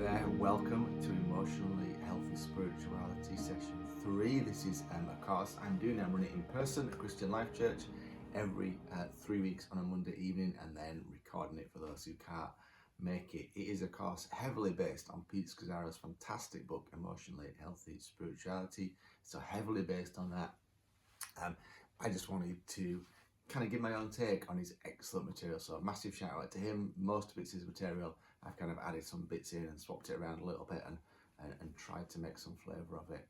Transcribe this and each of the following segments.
there, welcome to Emotionally Healthy Spirituality Session 3. This is a course I'm doing. I'm running it in person at Christian Life Church every 3 weeks on a Monday evening, and then recording it for those who can't make it. It is a course heavily based on Pete Scazzaro's fantastic book, Emotionally Healthy Spirituality. So heavily based on that. I just wanted to kind of give my own take on his excellent material. So a massive shout out to him. Most of it's his material. I've kind of added some bits in and swapped it around a little bit and tried to make some flavour of it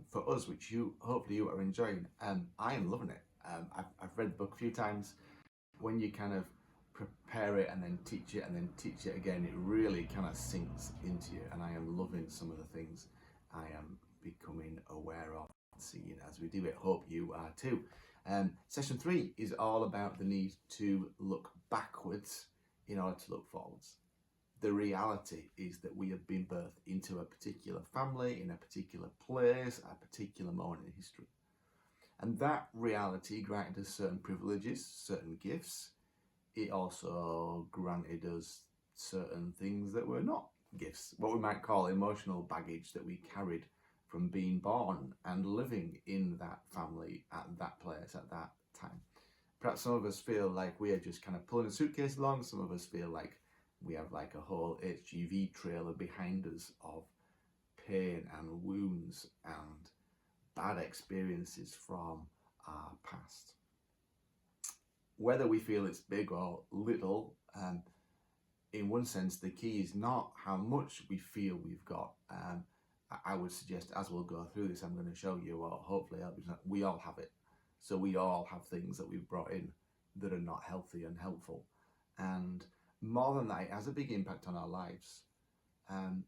for us, which hopefully you are enjoying. I am loving it. I've read the book a few times. When you kind of prepare it and then teach it and then teach it again, it really kind of sinks into you, and I am loving some of the things I am becoming aware of, seeing as we do it. Hope you are too. Session 3 is all about the need to look backwards in order to look forwards. The reality is that we have been birthed into a particular family, in a particular place, a particular moment in history. And that reality granted us certain privileges, certain gifts. It also granted us certain things that were not gifts, what we might call emotional baggage that we carried from being born and living in that family at that place at that time. Perhaps some of us feel like we are just kind of pulling a suitcase along. Some of us feel like we have like a whole HGV trailer behind us of pain and wounds and bad experiences from our past. Whether we feel it's big or little, in one sense, the key is not how much we feel we've got. I would suggest, as we'll go through this, I'm going to show you, or hopefully we all have it. So we all have things that we've brought in that are not healthy and helpful. And more than that, it has a big impact on our lives,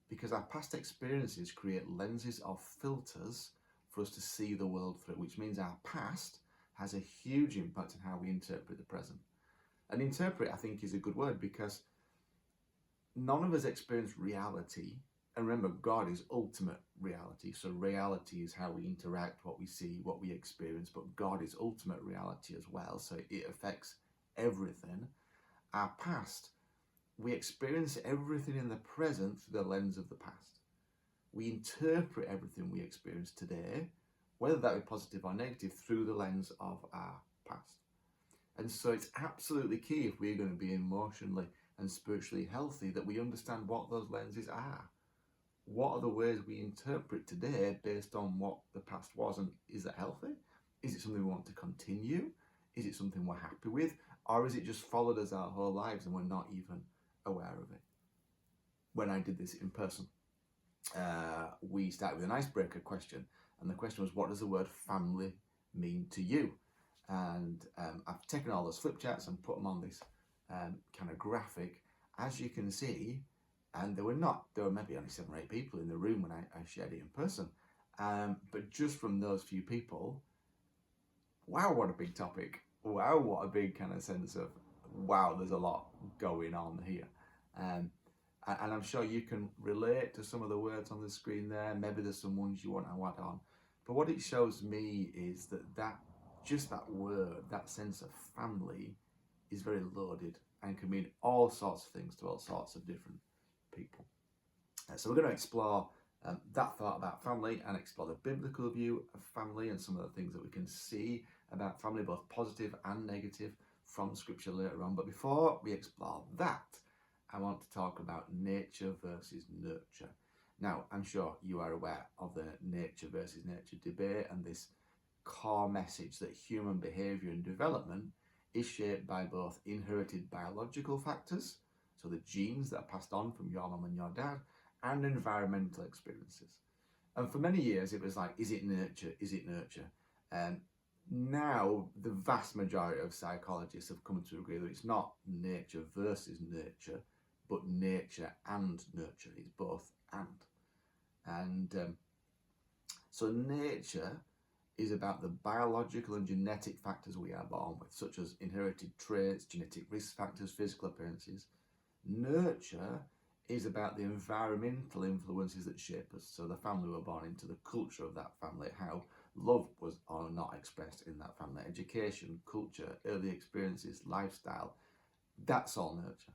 because our past experiences create lenses or filters for us to see the world through, which means our past has a huge impact on how we interpret the present. And interpret, I think, is a good word, because none of us experience reality. And remember, God is ultimate reality. So reality is how we interact, what we see, what we experience. But God is ultimate reality as well. So it affects everything. Our past, we experience everything in the present through the lens of the past. We interpret everything we experience today, whether that be positive or negative, through the lens of our past. And so it's absolutely key, if we're going to be emotionally and spiritually healthy, that we understand what those lenses are. What are the ways we interpret today based on what the past was? And is that healthy? Is it something we want to continue? Is it something we're happy with? Or is it just followed us our whole lives and we're not even aware of it? When I did this in person, we started with an icebreaker question. And the question was, what does the word family mean to you? And I've taken all those flip charts and put them on this kind of graphic. As you can see, and there were maybe only 7 or 8 people in the room when I shared it in person. But just from those few people, wow, what a big topic. Wow, what a big kind of sense of, wow, there's a lot going on here. And I'm sure you can relate to some of the words on the screen there. Maybe there's some ones you want to add on. But what it shows me is that just that word, that sense of family, is very loaded and can mean all sorts of things to all sorts of different people. So we're going to explore that thought about family and explore the biblical view of family and some of the things that we can see about family, both positive and negative, from scripture later on. But before we explore that, I want to talk about nature versus nurture. Now, I'm sure you are aware of the nature versus nurture debate and this core message that human behavior and development is shaped by both inherited biological factors, so the genes that are passed on from your mum and your dad, and environmental experiences. And for many years it was like, is it nurture? Is it nurture? Now the vast majority of psychologists have come to agree that it's not nature versus nurture, but nature and nurture. It's both and. So nature is about the biological and genetic factors we are born with, such as inherited traits, genetic risk factors, physical appearances. Nurture is about the environmental influences that shape us. So the family we're born into, the culture of that family, how love was or not expressed in that family, education, culture, early experiences, lifestyle, that's all nurture.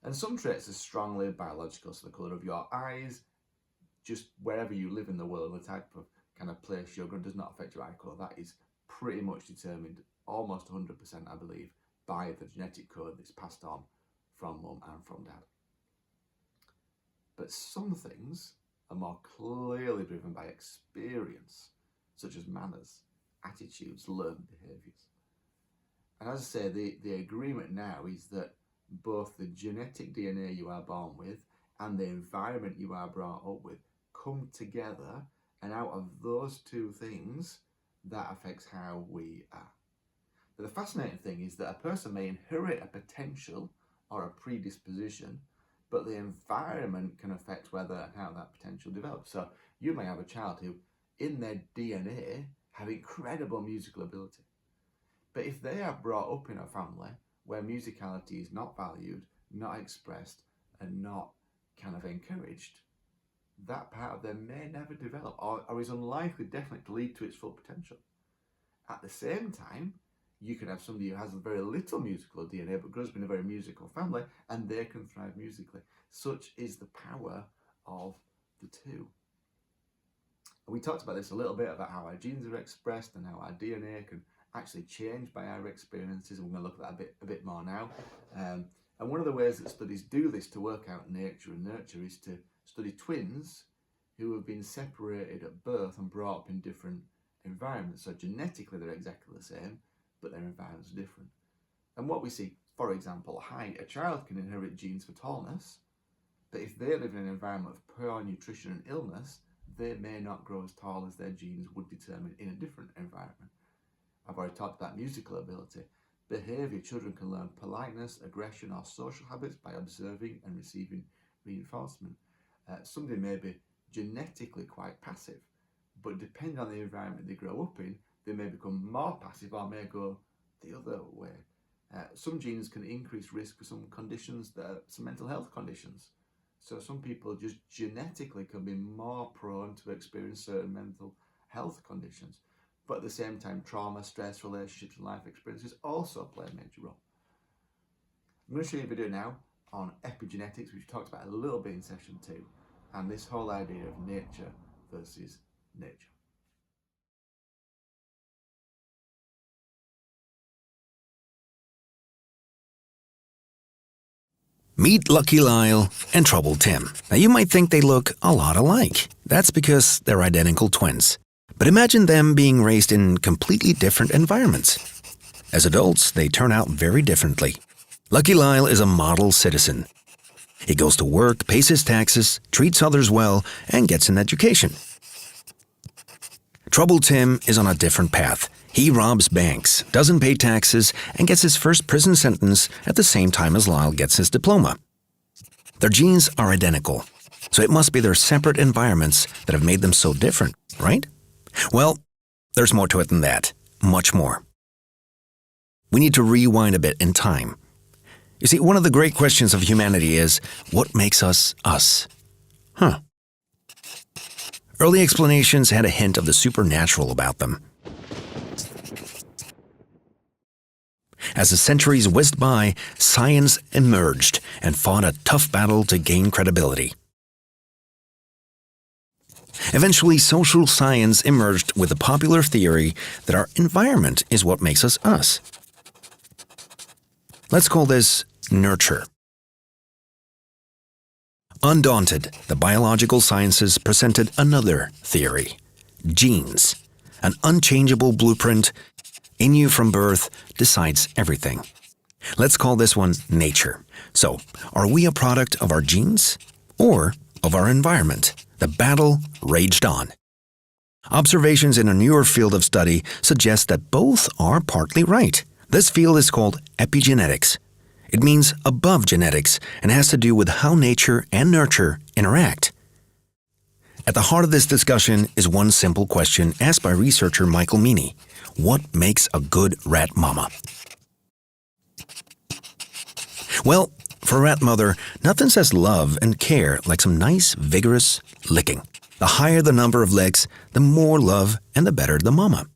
And some traits are strongly biological, so the colour of your eyes, just wherever you live in the world, the type of kind of place you're going does not affect your eye colour. That is pretty much determined, almost 100%, I believe, by the genetic code that's passed on from mum and from dad. But some things are more clearly driven by experience, such as manners, attitudes, learned behaviours. And as I say, the agreement now is that both the genetic DNA you are born with and the environment you are brought up with come together, and out of those two things, that affects how we are. But the fascinating thing is that a person may inherit a potential or a predisposition, but the environment can affect whether and how that potential develops. So you may have a child who, in their DNA, have incredible musical ability. But if they are brought up in a family where musicality is not valued, not expressed, and not kind of encouraged, that part of them may never develop, or is unlikely definitely to lead to its full potential. At the same time, you can have somebody who has very little musical DNA but grows up in a very musical family, and they can thrive musically. Such is the power of the two. We talked about this a little bit, about how our genes are expressed and how our DNA can actually change by our experiences, and we're going to look at that a bit more now. And one of the ways that studies do this to work out nature and nurture is to study twins who have been separated at birth and brought up in different environments. So genetically they're exactly the same, but their environments are different. And what we see, for example, height, a child can inherit genes for tallness, but if they live in an environment of poor nutrition and illness, they may not grow as tall as their genes would determine in a different environment. I've already talked about musical ability. Behaviour, children can learn politeness, aggression or social habits by observing and receiving reinforcement. Somebody may be genetically quite passive, but depending on the environment they grow up in, they may become more passive or may go the other way. Some genes can increase risk for some conditions, some mental health conditions. So some people just genetically can be more prone to experience certain mental health conditions. But at the same time, trauma, stress, relationships and life experiences also play a major role. I'm going to show you a video now on epigenetics, which we talked about a little bit in session 2, and this whole idea of nature versus nature. Meet Lucky Lyle and Trouble Tim. Now you might think they look a lot alike. That's because they're identical twins. But imagine them being raised in completely different environments. As adults, they turn out very differently. Lucky Lyle is a model citizen. He goes to work, pays his taxes, treats others well, and gets an education. Trouble Tim is on a different path. He robs banks, doesn't pay taxes, and gets his first prison sentence at the same time as Lyle gets his diploma. Their genes are identical, so it must be their separate environments that have made them so different, right? Well, there's more to it than that. Much more. We need to rewind a bit in time. You see, one of the great questions of humanity is, what makes us us? Early explanations had a hint of the supernatural about them. As the centuries whizzed by, science emerged and fought a tough battle to gain credibility. Eventually, social science emerged with the popular theory that our environment is what makes us us. Let's call this nurture. Undaunted, the biological sciences presented another theory: genes, an unchangeable blueprint in you from birth, decides everything. Let's call this one nature. So, are we a product of our genes or of our environment? The battle raged on. Observations in a newer field of study suggest that both are partly right. This field is called epigenetics. It means above genetics and has to do with how nature and nurture interact. At the heart of this discussion is one simple question asked by researcher Michael Meany: what makes a good rat mama? Well, for a rat mother, nothing says love and care like some nice, vigorous licking. The higher the number of licks, the more love and the better the mama.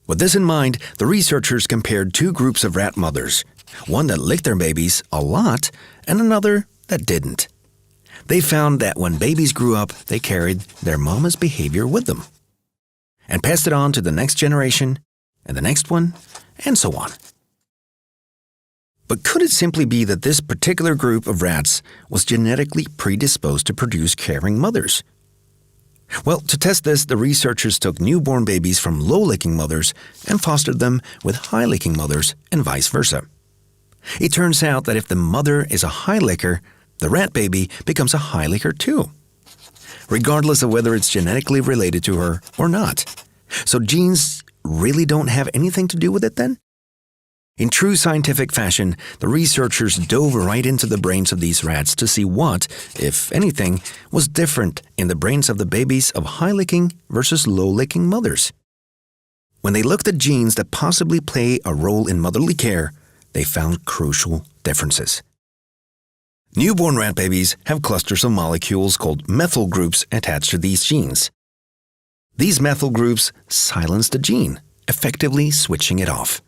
With this in mind, the researchers compared two groups of rat mothers, one that licked their babies a lot and another that didn't. They found that when babies grew up, they carried their mama's behavior with them and passed it on to the next generation and the next one, and so on. But could it simply be that this particular group of rats was genetically predisposed to produce caring mothers? Well, to test this, the researchers took newborn babies from low-licking mothers and fostered them with high-licking mothers and vice versa. It turns out that if the mother is a high licker, the rat baby becomes a high licker too, regardless of whether it's genetically related to her or not. So genes really don't have anything to do with it then? In true scientific fashion, the researchers dove right into the brains of these rats to see what, if anything, was different in the brains of the babies of high-licking versus low-licking mothers. When they looked at genes that possibly play a role in motherly care, they found crucial differences. Newborn rat babies have clusters of molecules called methyl groups attached to these genes. These methyl groups silence the gene, effectively switching it off.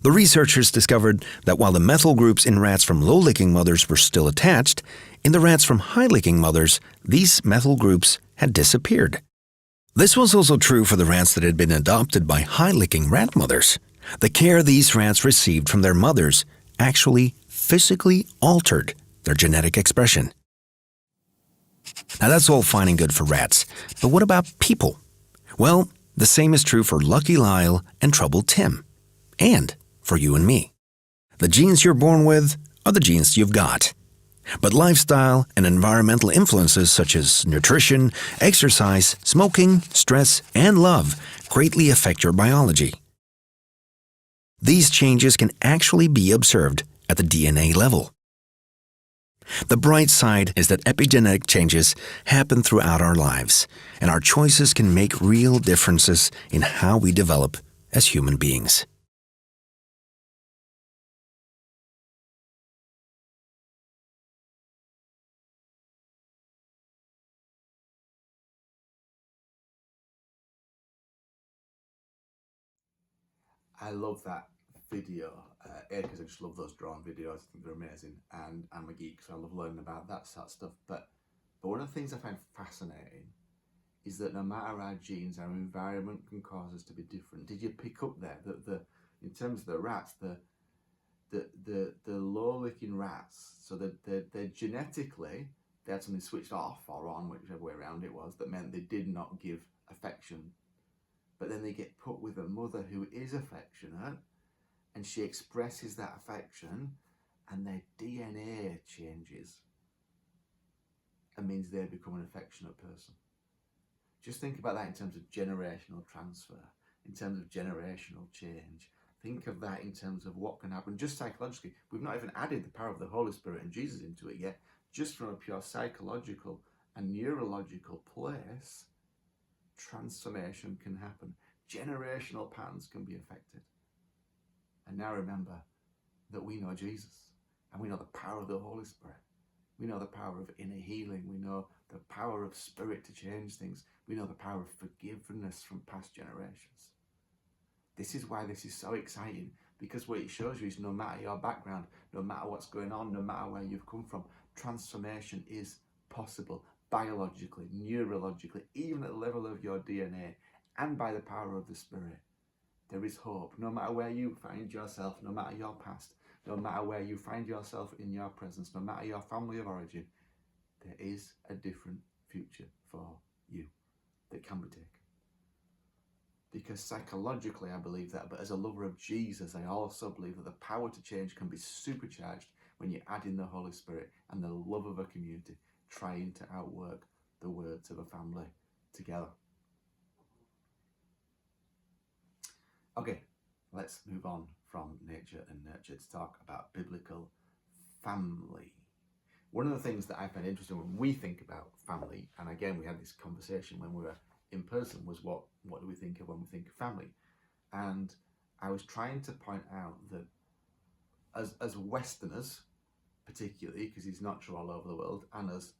The researchers discovered that while the methyl groups in rats from low-licking mothers were still attached, in the rats from high-licking mothers, these methyl groups had disappeared. This was also true for the rats that had been adopted by high-licking rat mothers. The care these rats received from their mothers actually physically altered their genetic expression. Now that's all fine and good for rats, but what about people? Well, the same is true for Lucky Lyle and Troubled Tim, and for you and me. The genes you're born with are the genes you've got. But lifestyle and environmental influences such as nutrition, exercise, smoking, stress, and love greatly affect your biology. These changes can actually be observed at the DNA level. The bright side is that epigenetic changes happen throughout our lives, and our choices can make real differences in how we develop as human beings. I love that video, because I just love those drawn videos. I think they're amazing, and I'm a geek, so I love learning about that sort of stuff. But one of the things I find fascinating is that no matter our genes, our environment can cause us to be different. Did you pick up there that in terms of the rats, the low-licking rats, so that they're genetically, they had something switched off or on, whichever way around it was, that meant they did not give affection. But then they get put with a mother who is affectionate, and she expresses that affection, and their DNA changes and means they become an affectionate person. Just think about that in terms of generational transfer, in terms of generational change. Think of that in terms of what can happen just psychologically. We've not even added the power of the Holy Spirit and Jesus into it yet. Just from a pure psychological and neurological place, transformation can happen. Generational patterns can be affected. And now remember that we know Jesus, and we know the power of the Holy Spirit. We know the power of inner healing. We know the power of spirit to change things. We know the power of forgiveness from past generations. This is why this is so exciting, because what it shows you is no matter your background, no matter what's going on, no matter where you've come from, transformation is possible biologically, neurologically, even at the level of your DNA, and by the power of the Spirit. There is hope. No matter where you find yourself, no matter your past, no matter where you find yourself in your presence, no matter your family of origin, there is a different future for you that can be taken. Because psychologically I believe that, but as a lover of Jesus, I also believe that the power to change can be supercharged when you add in the Holy Spirit and the love of a community, trying to outwork the words of a family together. Okay, let's move on from nature and nurture to talk about biblical family. One of the things that I find interesting when we think about family, and again we had this conversation when we were in person, was what do we think of when we think of family? And I was trying to point out that as Westerners, particularly, because it's not true all over the world, and as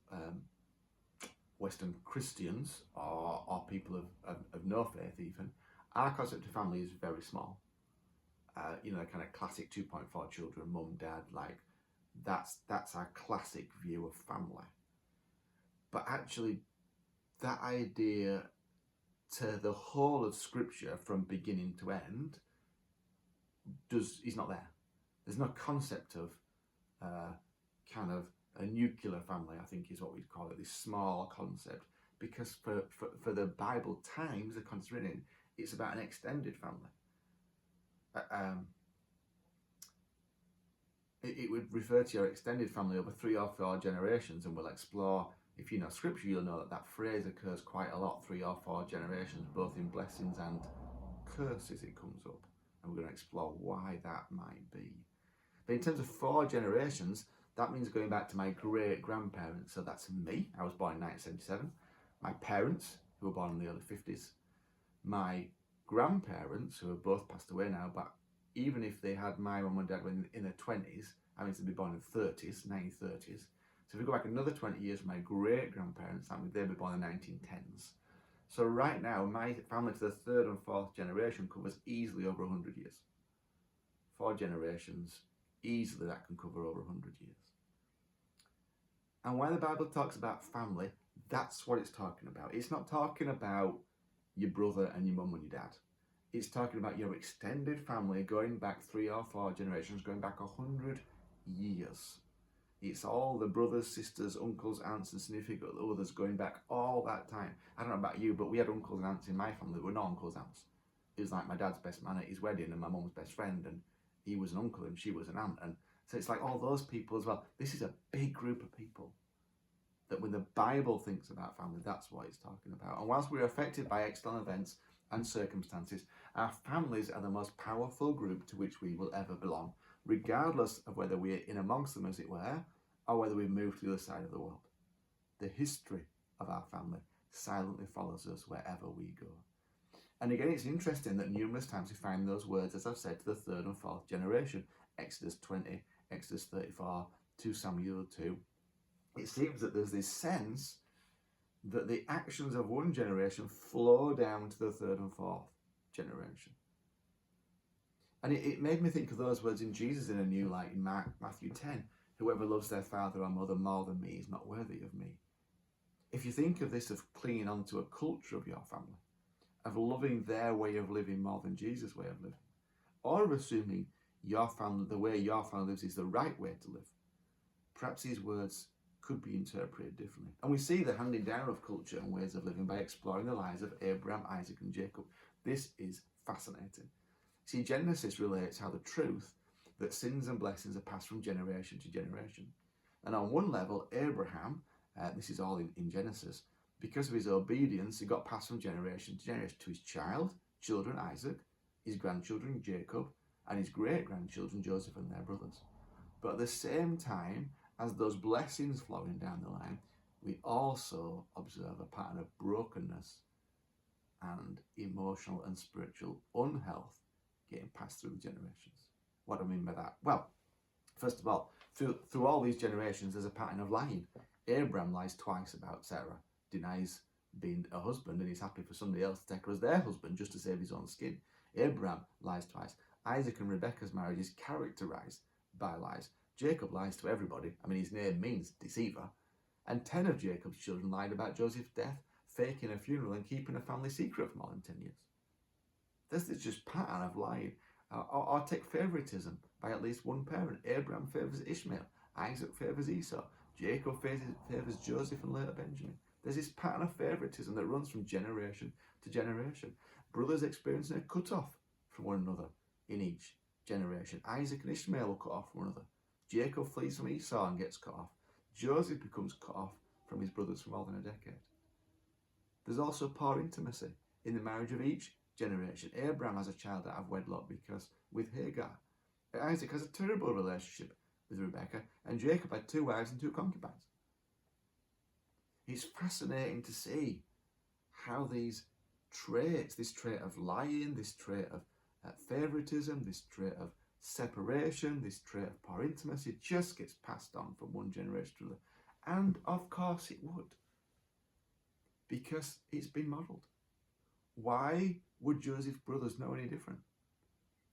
Western Christians or people of no faith even, our concept of family is very small. the kind of classic 2.4 children, mum, dad, like that's our classic view of family. But actually, that idea to the whole of Scripture from beginning to end is not there. There's no concept of kind of a nuclear family, I think is what we'd call it, this small concept, because for the Bible times, the context written, it's about an extended family. It would refer to your extended family over 3 or 4 generations, and we'll explore, if you know Scripture, you'll know that phrase occurs quite a lot, 3 or 4 generations, both in blessings and curses it comes up, and we're going to explore why that might be. But in terms of 4 generations, that means going back to my great-grandparents. So that's me. I was born in 1977. My parents, who were born in the early 50s. My grandparents, who have both passed away now, but even if they had my mum and dad in their 20s, I mean, to be born in the 30s, 1930s. So if we go back another 20 years, my great-grandparents, that means they'd be born in the 1910s. So right now, my family to the 3rd and 4th generation covers easily over 100 years. 4 generations, easily that can cover over 100 years. And when the Bible talks about family, that's what it's talking about. It's not talking about your brother and your mum and your dad. It's talking about your extended family going back 3 or 4 generations, going back 100 years. It's all the brothers, sisters, uncles, aunts, and significant others going back all that time. I don't know about you, but we had uncles and aunts in my family. There were no uncles and aunts. It was like my dad's best man at his wedding and my mum's best friend, and he was an uncle and she was an aunt. And so it's like all those people as well. This is a big group of people that when the Bible thinks about family, that's what it's talking about. And whilst we're affected by external events and circumstances, our families are the most powerful group to which we will ever belong, regardless of whether we're in amongst them, as it were, or whether we've moved to the other side of the world. The history of our family silently follows us wherever we go. And again, it's interesting that numerous times we find those words, as I've said, to the 3rd and 4th generation. Exodus 20, Exodus 34, 2 Samuel 2. It seems that there's this sense that the actions of one generation flow down to the 3rd and 4th generation. And it made me think of those words in Jesus in a new light in Matthew 10. Whoever loves their father or mother more than me is not worthy of me. If you think of this of clinging on to a culture of your family, of loving their way of living more than Jesus' way of living, or of assuming your family, the way your family lives is the right way to live, perhaps these words could be interpreted differently. And we see the handing down of culture and ways of living by exploring the lives of Abraham, Isaac, and Jacob. This is fascinating. See, Genesis relates how the truth that sins and blessings are passed from generation to generation. And on one level, Abraham, this is all in Genesis, because of his obedience, it got passed from generation to generation to his children, Isaac, his grandchildren, Jacob, and his great-grandchildren, Joseph and their brothers. But at the same time, as those blessings flowing down the line, we also observe a pattern of brokenness and emotional and spiritual unhealth getting passed through the generations. What do I mean by that? Well, first of all, through all these generations, there's a pattern of lying. Abraham lies twice about Sarah, denies being a husband, and he's happy for somebody else to take her as their husband just to save his own skin. Abraham lies twice. Isaac and Rebekah's marriage is characterized by lies. Jacob lies to everybody. I mean, his name means deceiver. And 10 of Jacob's children lied about Joseph's death, faking a funeral and keeping a family secret for more than 10 years. There's this just pattern of lying. Or take favoritism by at least one parent. Abraham favors Ishmael. Isaac favors Esau. Jacob favors Joseph and later Benjamin. There's this pattern of favoritism that runs from generation to generation. Brothers experiencing a cut-off from one another in each generation. Isaac and Ishmael are cut off from one another. Jacob flees from Esau and gets cut off. Joseph becomes cut off from his brothers for more than a decade. There's also poor intimacy in the marriage of each generation. Abraham has a child out of wedlock because with Hagar. Isaac has a terrible relationship with Rebekah, and Jacob had 2 wives and 2 concubines. It's fascinating to see how these traits, this trait of lying, this trait of favoritism, this trait of separation, this trait of poor intimacy just gets passed on from one generation to another. And of course it would, because it's been modelled. Why would Joseph's brothers know any different?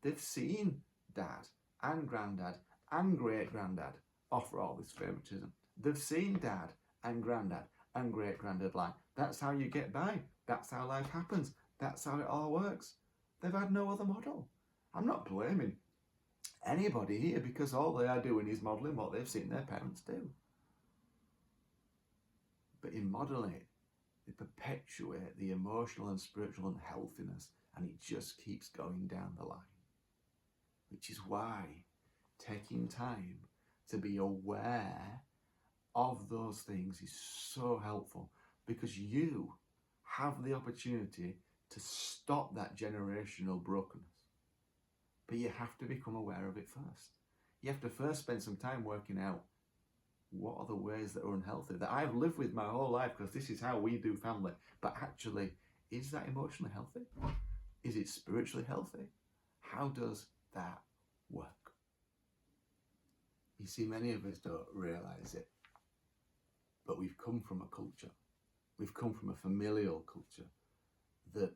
They've seen dad and granddad and great-granddad offer all this favouritism. They've seen dad and granddad and great-granddad lie. That's how you get by. That's how life happens. That's how it all works. They've had no other model. I'm not blaming anybody here because all they are doing is modelling what they've seen their parents do. But in modelling it, they perpetuate the emotional and spiritual unhealthiness, and it just keeps going down the line. Which is why taking time to be aware of those things is so helpful, because you have the opportunity to stop that generational brokenness. But you have to become aware of it first. You have to first spend some time working out what are the ways that are unhealthy, that I've lived with my whole life because this is how we do family. But actually, is that emotionally healthy? Is it spiritually healthy? How does that work? You see, many of us don't realise it, but we've come from a culture. We've come from a familial culture that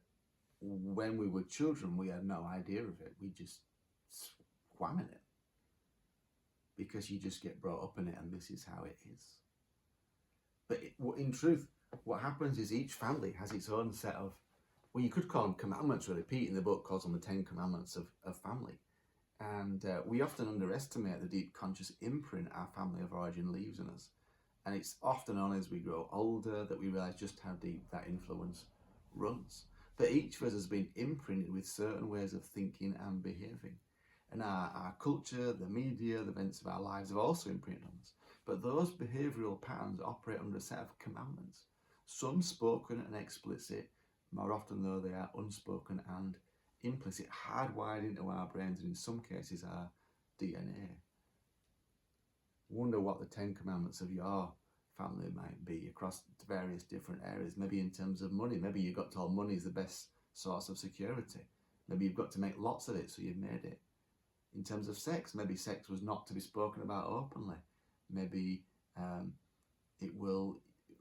when we were children, we had no idea of it. We just swam in it because you just get brought up in it, and this is how it is. But in truth, what happens is each family has its own set of, well, you could call them commandments, really. Pete in the book calls them the 10 commandments of family. And we often underestimate the deep conscious imprint our family of origin leaves in us. And it's often only as we grow older that we realise just how deep that influence runs. But each of us has been imprinted with certain ways of thinking and behaving. And our culture, the media, the events of our lives have also imprinted on us. But those behavioural patterns operate under a set of commandments. Some spoken and explicit, more often though they are unspoken and implicit, hardwired into our brains, and in some cases our DNA. Wonder what the 10 commandments of your family might be across various different areas. Maybe in terms of money, maybe you got told money is the best source of security. Maybe you've got to make lots of it, so you've made it. In terms of sex, maybe sex was not to be spoken about openly. Maybe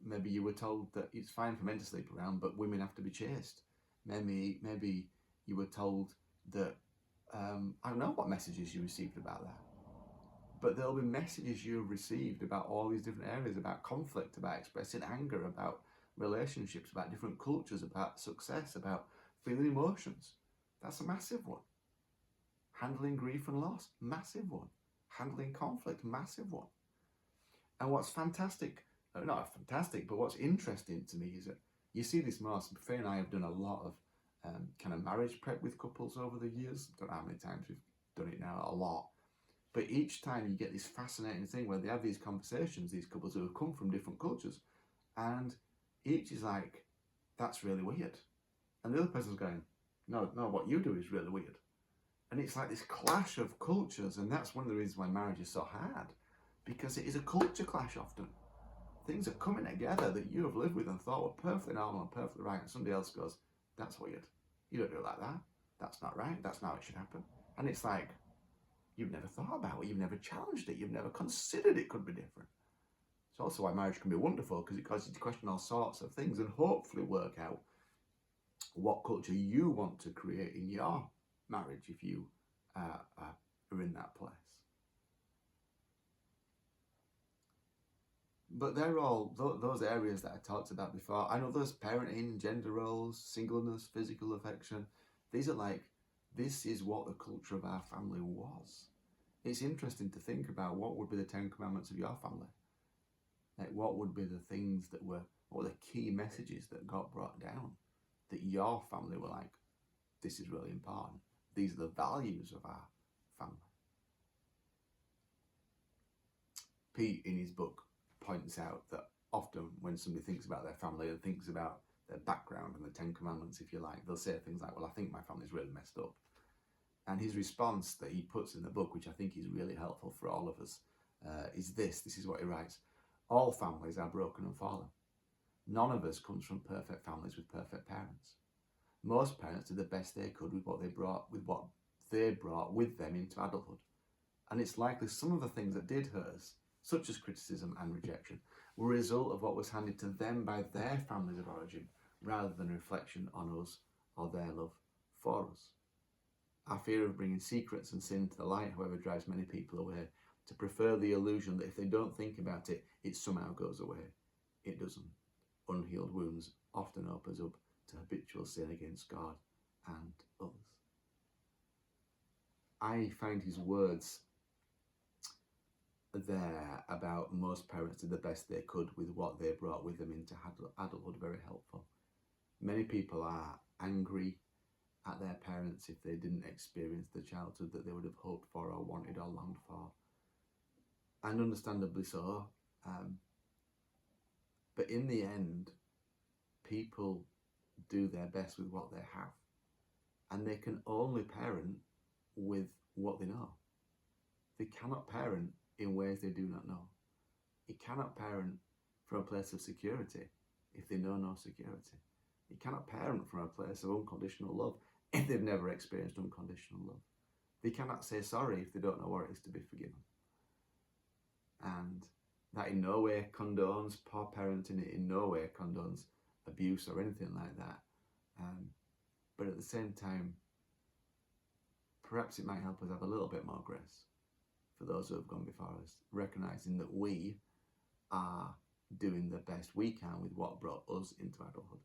maybe you were told that it's fine for men to sleep around, but women have to be chaste. Maybe you were told that, I don't know what messages you received about that. But there'll be messages you've received about all these different areas, about conflict, about expressing anger, about relationships, about different cultures, about success, about feeling emotions. That's a massive one. Handling grief and loss, massive one. Handling conflict, massive one. And what's fantastic, not fantastic, but what's interesting to me is that you see this most. Faye and I have done a lot of kind of marriage prep with couples over the years. Don't know how many times we've done it now, a lot. But each time you get this fascinating thing where they have these conversations, these couples who have come from different cultures, and each is like, that's really weird. And the other person's going, no, what you do is really weird. And it's like this clash of cultures, and that's one of the reasons why marriage is so hard, because it is a culture clash often. Things are coming together that you have lived with and thought were perfectly normal and perfectly right, and somebody else goes, that's weird. You don't do it like that. That's not right. That's not how it should happen. And it's like, you've never thought about it. You've never challenged it. You've never considered it could be different. It's also why marriage can be wonderful, because it causes you to question all sorts of things and hopefully work out what culture you want to create in your marriage if you are in that place. But they're all those areas that I talked about before. I know those parenting, gender roles, singleness, physical affection. These are like, this is what the culture of our family was. It's interesting to think about what would be the 10 commandments of your family. Like, what would be the things that what were the key messages that got brought down that your family were like, this is really important. These are the values of our family. Pete, in his book, points out that often when somebody thinks about their family and thinks about their background and the 10 commandments, if you like, they'll say things like, well, I think my family's really messed up. And his response that he puts in the book, which I think is really helpful for all of us, is this. This is what he writes. All families are broken and fallen. None of us comes from perfect families with perfect parents. Most parents did the best they could with what they brought with them into adulthood. And it's likely some of the things that did hurt us, such as criticism and rejection, were a result of what was handed to them by their families of origin, rather than a reflection on us or their love for us. Our fear of bringing secrets and sin to the light, however, drives many people away, to prefer the illusion that if they don't think about it, it somehow goes away. It doesn't. Unhealed wounds often opens up to habitual sin against God and others. I find his words there about most parents did the best they could with what they brought with them into adulthood very helpful. Many people are angry at their parents if they didn't experience the childhood that they would have hoped for or wanted or longed for, and understandably so. But in the end, people do their best with what they have, and they can only parent with what they know. They cannot parent in ways they do not know. You cannot parent from a place of security if they know no security. You cannot parent from a place of unconditional love if they've never experienced unconditional love. They cannot say sorry if they don't know what it is to be forgiven. And that in no way condones poor parenting, it in no way condones abuse or anything like that. But at the same time, perhaps it might help us have a little bit more grace for those who have gone before us, recognising that we are doing the best we can with what brought us into adulthood,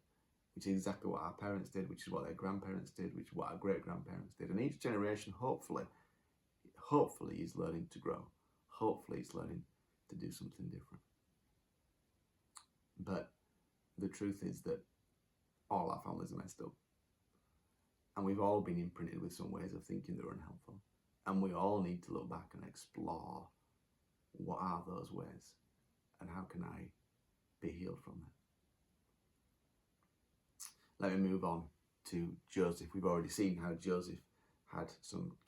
which is exactly what our parents did, which is what their grandparents did, which is what our great-grandparents did. And each generation, hopefully is learning to grow. Hopefully it's learning to do something different. But the truth is that all our families are messed up. And we've all been imprinted with some ways of thinking that are unhelpful. And we all need to look back and explore what are those ways and how can I be healed from them. Let me move on to Joseph. We've already seen how Joseph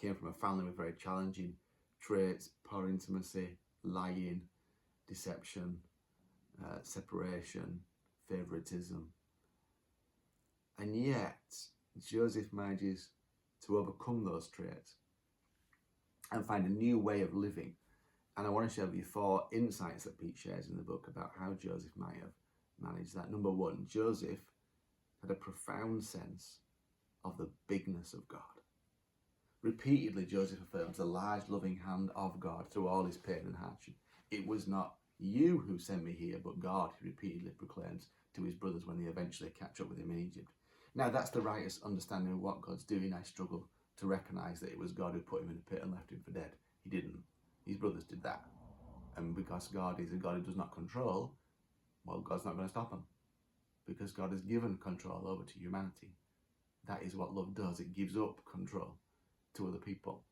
came from a family with very challenging traits: poor intimacy, lying, deception, separation, favoritism. And yet, Joseph manages to overcome those traits and find a new way of living. And I want to share with you 4 insights that Pete shares in the book about how Joseph might have managed that. Number 1, Joseph had a profound sense of the bigness of God. Repeatedly, Joseph affirms the large, loving hand of God through all his pain and hardship. It was not you who sent me here, but God, he repeatedly proclaims to his brothers when they eventually catch up with him in Egypt. Now, that's the rightest understanding of what God's doing. I struggle to recognise that it was God who put him in a pit and left him for dead. He didn't. His brothers did that. And because God is a God who does not control, well, God's not going to stop him. Because God has given control over to humanity. That is what love does. It gives up control to other people.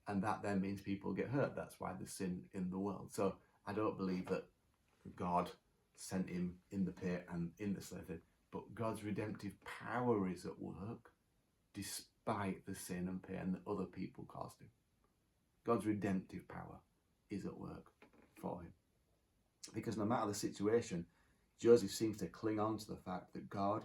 And that then means people get hurt. That's why there's sin in the world. So I don't believe that God sent him in the pit and in the slave. But God's redemptive power is at work despite the sin and pain that other people caused him. God's redemptive power is at work for him. Because no matter the situation, Joseph seems to cling on to the fact that God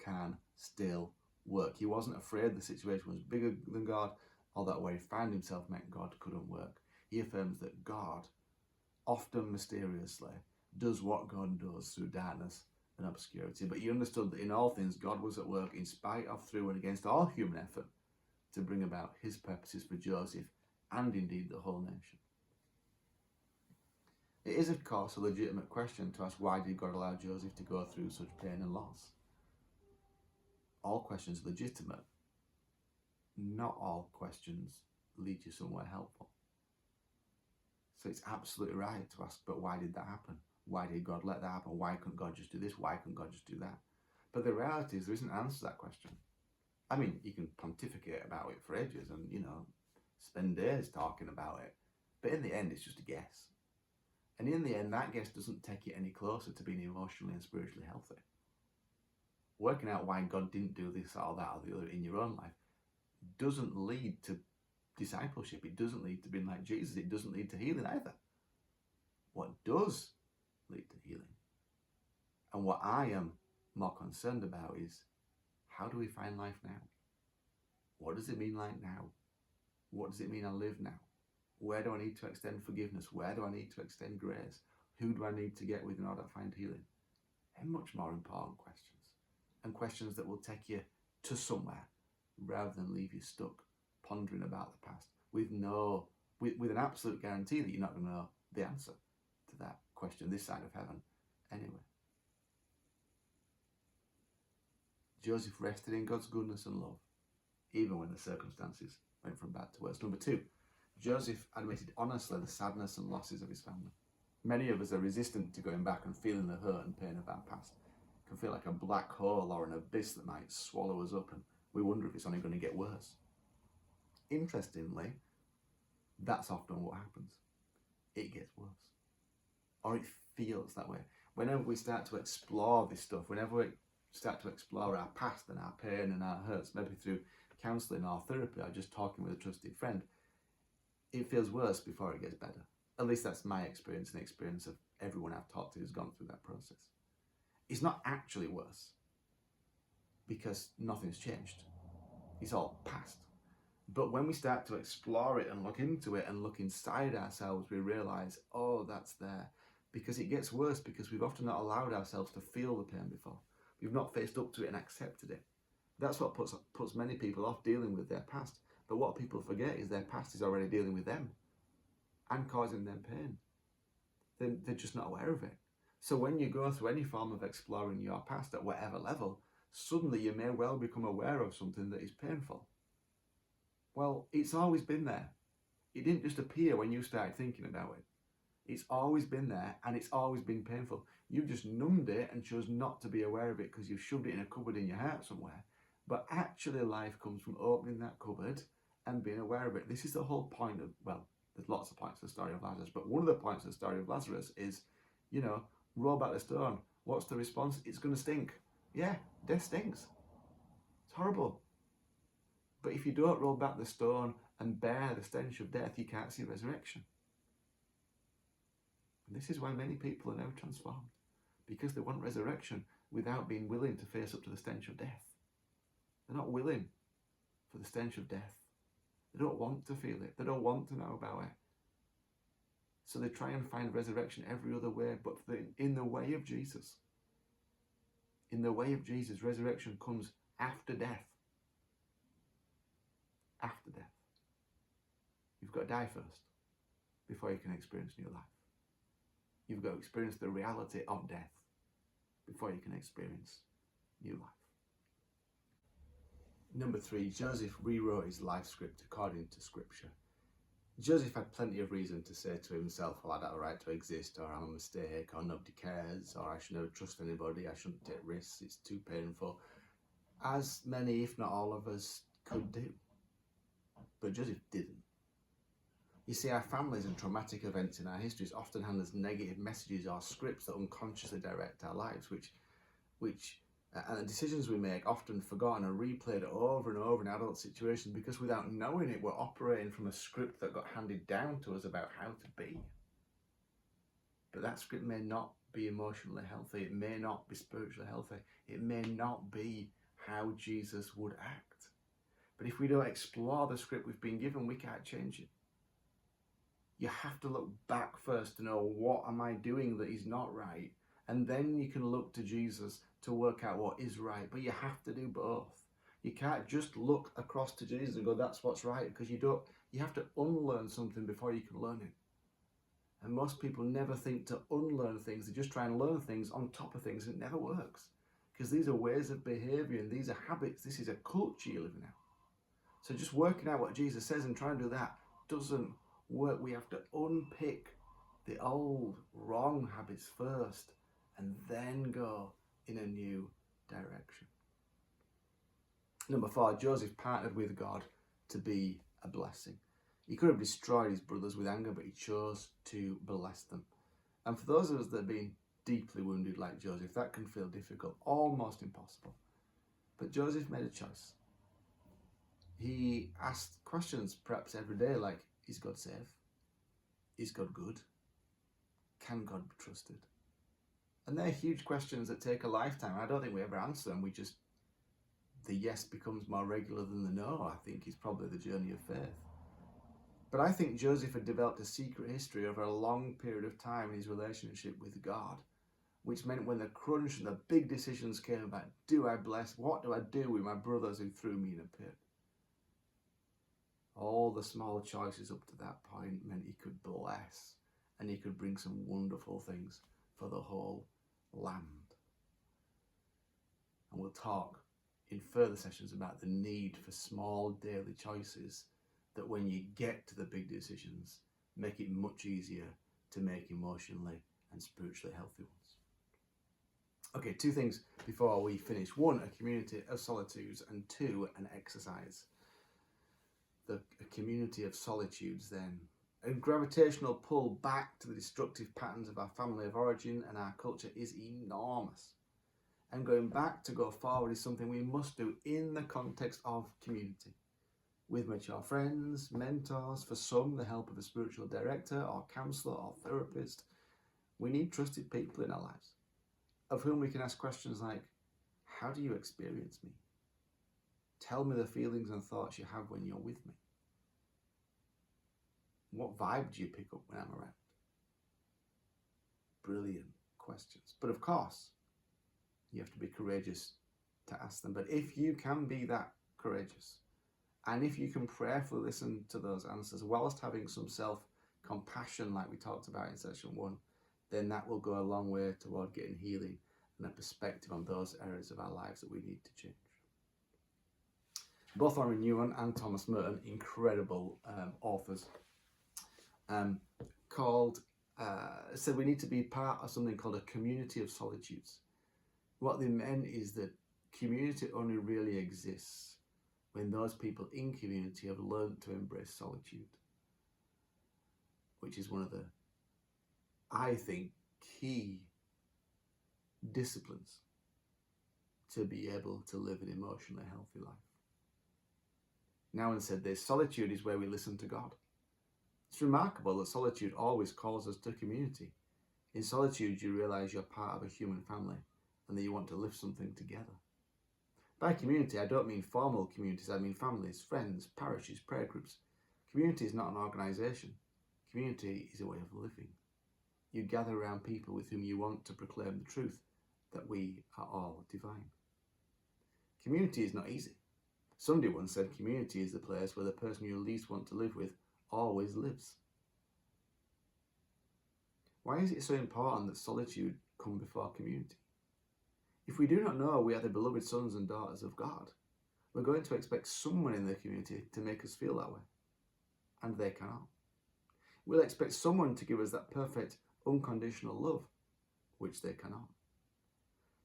can still work. He wasn't afraid the situation was bigger than God, or that where he found himself meant God couldn't work. He affirms that God, often mysteriously, does what God does through darkness and obscurity. But he understood that in all things God was at work in spite of, through and against all human effort to bring about his purposes for Joseph and indeed the whole nation. It is, of course, a legitimate question to ask, why did God allow Joseph to go through such pain and loss? All questions are legitimate. Not all questions lead you somewhere helpful. So it's absolutely right to ask, but why did that happen? Why did God let that happen? Why couldn't God just do this? Why couldn't God just do that? But the reality is there isn't an answer to that question. I mean, you can pontificate about it for ages and, spend days talking about it. But in the end, it's just a guess. And in the end, that guess doesn't take you any closer to being emotionally and spiritually healthy. Working out why God didn't do this or that or the other in your own life doesn't lead to discipleship. It doesn't lead to being like Jesus. It doesn't lead to healing either. What does lead to healing, and what I am more concerned about, is how do we find life now? What does it mean like now? What does it mean I live now? Where do I need to extend forgiveness? Where do I need to extend grace? Who do I need to get with in order to find healing? And much more important questions. And questions that will take you to somewhere rather than leave you stuck pondering about the past with an absolute guarantee that you're not going to know the answer to that question this side of heaven anyway. Joseph rested in God's goodness and love, even when the circumstances went from bad to worse. Number 2, Joseph admitted honestly the sadness and losses of his family. Many of us are resistant to going back and feeling the hurt and pain of our past. It can feel like a black hole or an abyss that might swallow us up, and we wonder if it's only going to get worse. Interestingly, that's often what happens. It gets worse. Or it feels that way. Whenever we start to explore this stuff, whenever we start to explore our past and our pain and our hurts, maybe through counselling or therapy or just talking with a trusted friend, it feels worse before it gets better. At least that's my experience and the experience of everyone I've talked to who's gone through that process. It's not actually worse because nothing's changed. It's all past. But when we start to explore it and look into it and look inside ourselves, we realise, oh, that's there. Because it gets worse because we've often not allowed ourselves to feel the pain before. We've not faced up to it and accepted it. That's what puts many people off dealing with their past. But what people forget is their past is already dealing with them and causing them pain. They're just not aware of it. So when you go through any form of exploring your past at whatever level, suddenly you may well become aware of something that is painful. Well, it's always been there. It didn't just appear when you started thinking about it. It's always been there and it's always been painful. You've just numbed it and chose not to be aware of it because you've shoved it in a cupboard in your heart somewhere. But actually life comes from opening that cupboard and being aware of it. This is the whole point of, well, there's lots of points to the story of Lazarus, but one of the points of the story of Lazarus is, roll back the stone. What's the response? It's going to stink. Yeah, death stinks. It's horrible. But if you don't roll back the stone and bear the stench of death, you can't see resurrection. And this is why many people are now transformed, because they want resurrection without being willing to face up to the stench of death. They're not willing for the stench of death. They don't want to feel it. They don't want to know about it. So they try and find resurrection every other way, but in the way of Jesus. In the way of Jesus, resurrection comes after death. After death. You've got to die first before you can experience new life. You've got to experience the reality of death before you can experience new life. Number 3, Joseph rewrote his life script according to Scripture. Joseph had plenty of reason to say to himself, well, I don't have a right to exist, or I'm a mistake, or nobody cares, or I should never trust anybody, I shouldn't take risks, it's too painful. As many, if not all of us, could do. But Joseph didn't. You see, our families and traumatic events in our histories often hand us negative messages or scripts that unconsciously direct our lives, which and the decisions we make often forgotten and replayed over and over in adult situations because without knowing it, we're operating from a script that got handed down to us about how to be. But that script may not be emotionally healthy. It may not be spiritually healthy. It may not be how Jesus would act. But if we don't explore the script we've been given, we can't change it. You have to look back first to know, what am I doing that is not right? And then you can look to Jesus to work out what is right. But you have to do both. You can't just look across to Jesus and go, that's what's right, because you have to unlearn something before you can learn it. And most people never think to unlearn things. They just try and learn things on top of things, and it never works. Because these are ways of behavior and these are habits. This is a culture you're living out. So just working out what Jesus says and trying to do that doesn't work. We have to unpick the old wrong habits first and then go in a new direction. Number 4, Joseph partnered with God to be a blessing. He could have destroyed his brothers with anger, but he chose to bless them. And for those of us that have been deeply wounded like Joseph, that can feel difficult, almost impossible. But Joseph made a choice. He asked questions perhaps every day like, is God safe? Is God good? Can God be trusted? And they're huge questions that take a lifetime. I don't think we ever answer them. The yes becomes more regular than the no, I think, is probably the journey of faith. But I think Joseph had developed a secret history over a long period of time in his relationship with God, which meant when the crunch and the big decisions came about, do I bless? What do I do with my brothers who threw me in a pit? All the small choices up to that point meant he could bless and he could bring some wonderful things for the whole land. And we'll talk in further sessions about the need for small daily choices that when you get to the big decisions, make it much easier to make emotionally and spiritually healthy ones. Okay, two things before we finish. One, a community of solitudes, and two, an exercise. A community of solitudes then. A gravitational pull back to the destructive patterns of our family of origin and our culture is enormous. And going back to go forward is something we must do in the context of community. With mature friends, mentors, for some the help of a spiritual director or counsellor or therapist. We need trusted people in our lives, of whom we can ask questions like, how do you experience me? Tell me the feelings and thoughts you have when you're with me. What vibe do you pick up when I'm around? Brilliant questions. But of course, you have to be courageous to ask them. But if you can be that courageous, and if you can prayerfully listen to those answers whilst having some self-compassion like we talked about in session 1, then that will go a long way toward getting healing and a perspective on those areas of our lives that we need to change. Both Lauren Newman and Thomas Merton, incredible authors, said we need to be part of something called a community of solitudes. What they meant is that community only really exists when those people in community have learned to embrace solitude, which is one of the, I think, key disciplines to be able to live an emotionally healthy life. Nouwen said this: solitude is where we listen to God. It's remarkable that solitude always calls us to community. In solitude, you realise you're part of a human family and that you want to live something together. By community, I don't mean formal communities, I mean families, friends, parishes, prayer groups. Community is not an organisation. Community is a way of living. You gather around people with whom you want to proclaim the truth that we are all divine. Community is not easy. Somebody once said community is the place where the person you least want to live with always lives. Why is it so important that solitude come before community? If we do not know we are the beloved sons and daughters of God, we're going to expect someone in the community to make us feel that way, and they cannot. We'll expect someone to give us that perfect, unconditional love, which they cannot.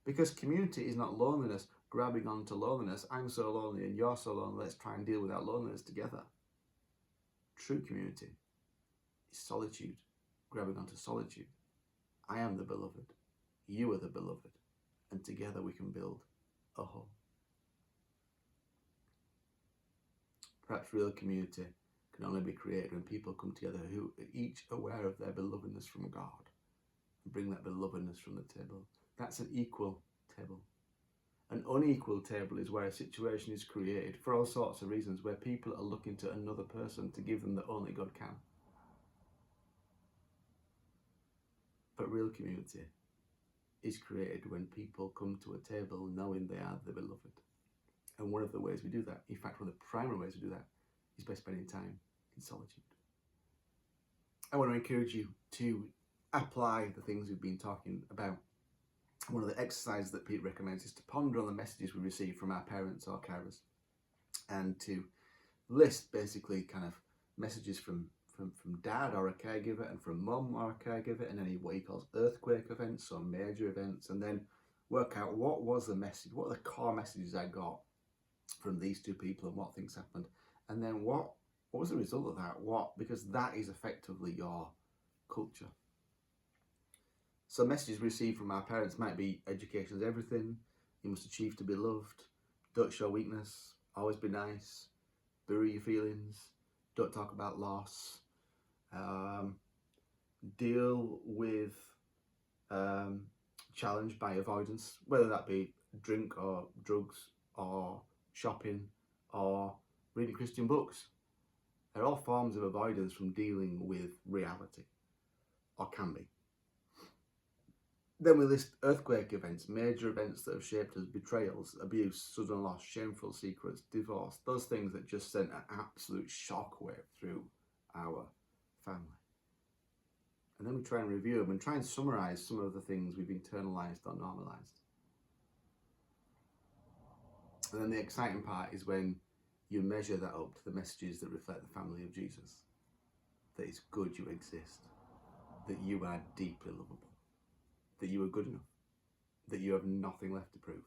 Because community is not loneliness grabbing onto loneliness. I'm so lonely and you're so lonely, let's try and deal with that loneliness together. True community is solitude grabbing onto solitude. I am the beloved, you are the beloved, and together we can build a whole. Perhaps real community can only be created when people come together who are each aware of their belovedness from God and bring that belovedness from the table. That's an equal table. An unequal table is where a situation is created for all sorts of reasons, where people are looking to another person to give them that only God can. But real community is created when people come to a table knowing they are the beloved. And one of the ways we do that, in fact, one of the primary ways we do that, is by spending time in solitude. I want to encourage you to apply the things we've been talking about. One of the exercises that Pete recommends is to ponder on the messages we receive from our parents or carers, and to list basically kind of messages from dad or a caregiver, and from mum or a caregiver, and any what he calls earthquake events or major events, and then work out what was the message, what are the core messages I got from these two people and what things happened, and then what was the result of that, because that is effectively your culture. So messages received from our parents might be: education is everything, you must achieve to be loved, don't show weakness, always be nice, bury your feelings, don't talk about loss, deal with challenge by avoidance, whether that be drink or drugs or shopping or reading Christian books. They're all forms of avoidance from dealing with reality, or can be. Then we list earthquake events, major events that have shaped us, betrayals, abuse, sudden loss, shameful secrets, divorce, those things that just sent an absolute shockwave through our family. And then we try and review them and try and summarize some of the things we've internalized or normalized. And then the exciting part is when you measure that up to the messages that reflect the family of Jesus. That it's good you exist, that you are deeply lovable, that you are good enough, that you have nothing left to prove,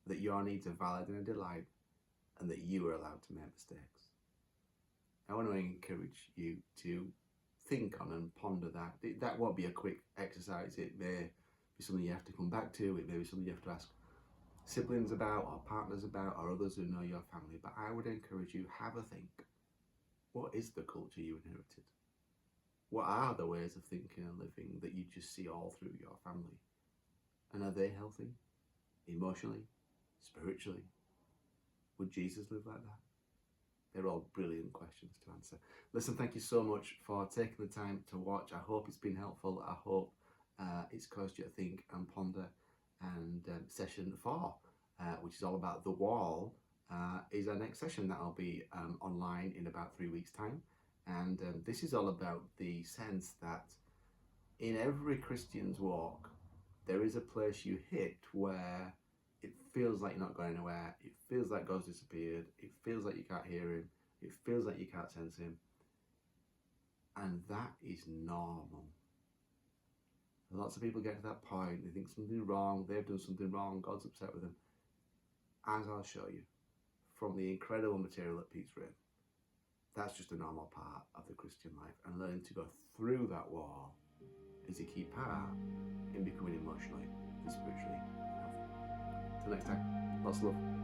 that your needs are valid and a delight, and that you are allowed to make mistakes. I want to encourage you to think on and ponder that. That won't be a quick exercise. It may be something you have to come back to. It may be something you have to ask siblings about, or partners about, or others who know your family. But I would encourage you, have a think. What is the culture you inherited? What are the ways of thinking and living that you just see all through your family? And are they healthy? Emotionally? Spiritually? Would Jesus live like that? They're all brilliant questions to answer. Listen, thank you so much for taking the time to watch. I hope it's been helpful. I hope it's caused you to think and ponder. And session 4, which is all about the wall, is our next session that will be online in about 3 weeks' time. And this is all about the sense that in every Christian's walk, there is a place you hit where it feels like you're not going anywhere. It feels like God's disappeared. It feels like you can't hear him. It feels like you can't sense him. And that is normal. Lots of people get to that point, they think something's wrong, they've done something wrong, God's upset with them. As I'll show you, from the incredible material that Pete's written, that's just a normal part of the Christian life, and learning to go through that wall is a key part in becoming emotionally and spiritually healthy. Till next time, lots of love.